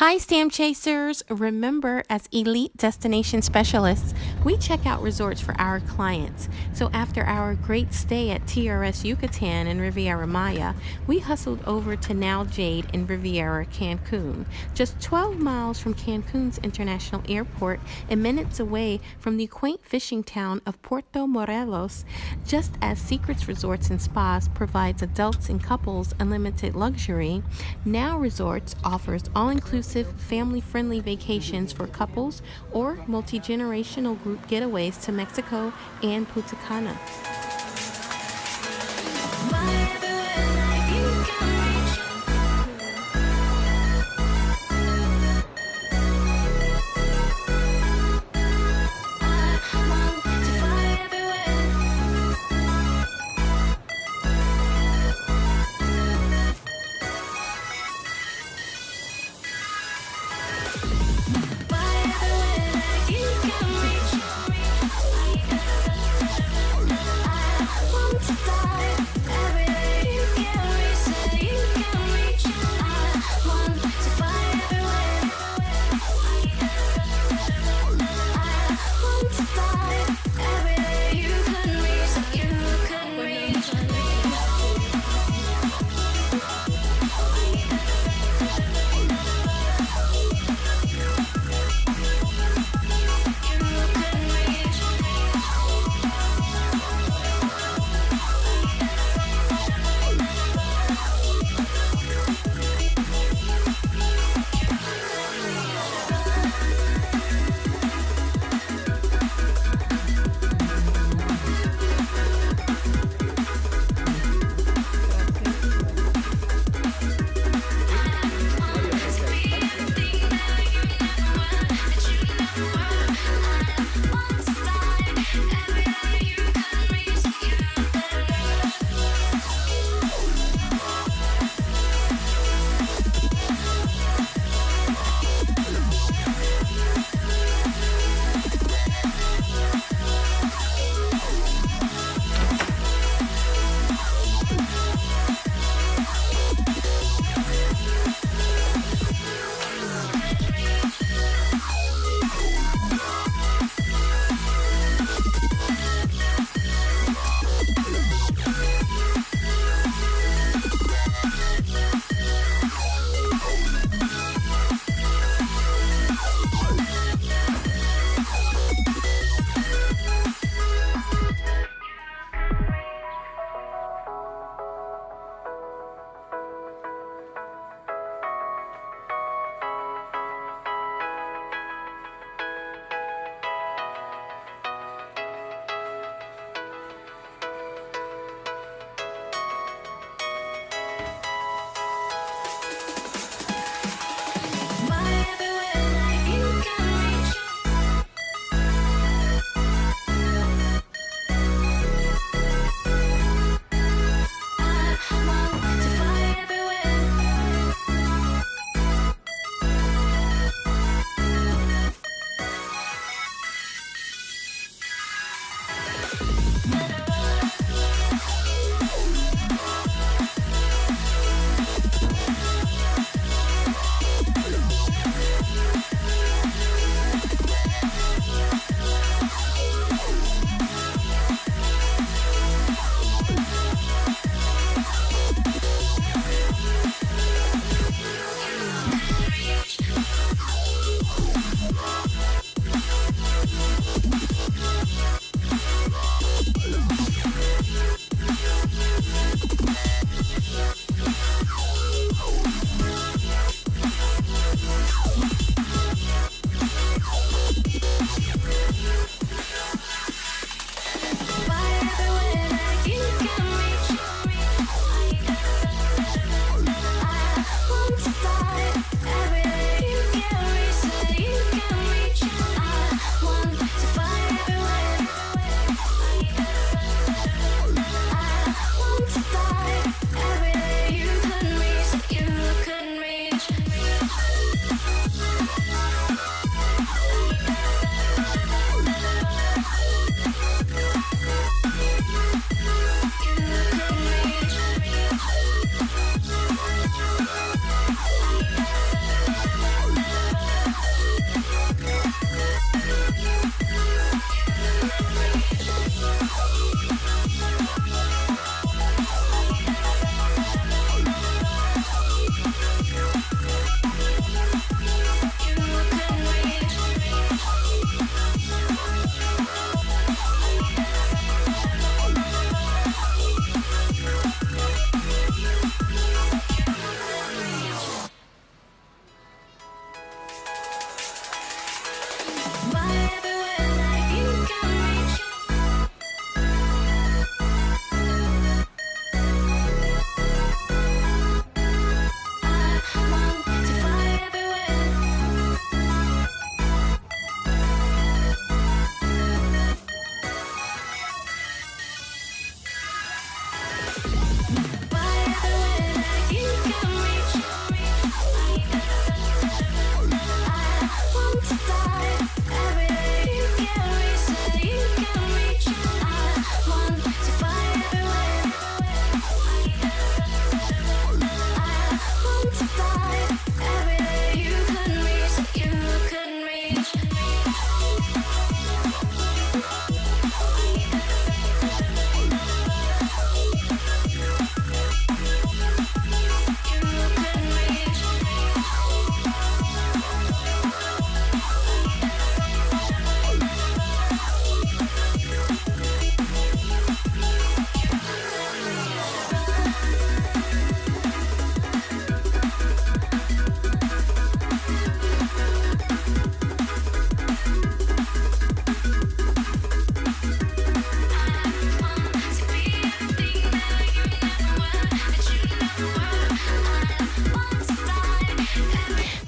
Hi, Stamp Chasers. Remember, as elite destination specialists, we check out resorts for our clients. So, after our great stay at TRS Yucatan and Riviera Maya, we hustled over to now Jade in Riviera, Cancun, just 12 miles from Cancun's international airport and minutes away from the quaint fishing town of Puerto Morelos. Just as Secrets Resorts and Spas provides adults and couples unlimited luxury, Now Resorts offers all-inclusive, family-friendly vacations for couples or multi-generational group getaways to Mexico and Punta Cana.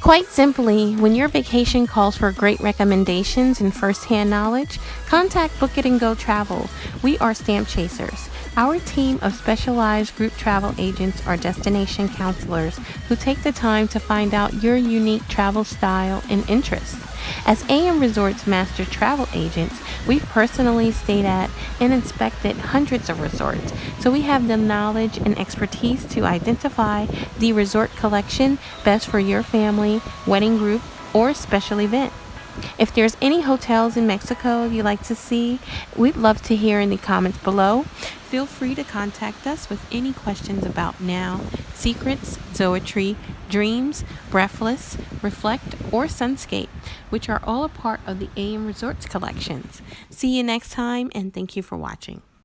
Quite simply, when your vacation calls for great recommendations and first-hand knowledge, contact Book It and Go Travel. We are Stamp Chasers. Our team of specialized group travel agents are destination counselors who take the time to find out your unique travel style and interests. As AM Resorts Master Travel Agents, we've personally stayed at and inspected hundreds of resorts, so we have the knowledge and expertise to identify the resort collection best for your family, wedding group, or special event. If there's any hotels in Mexico you'd like to see, we'd love to hear in the comments below. Feel free to contact us with any questions about Now, Secrets, Zoetry, Dreams, Breathless, Reflect, or Sunscape, which are all a part of the AM Resorts collections. See you next time, and thank you for watching.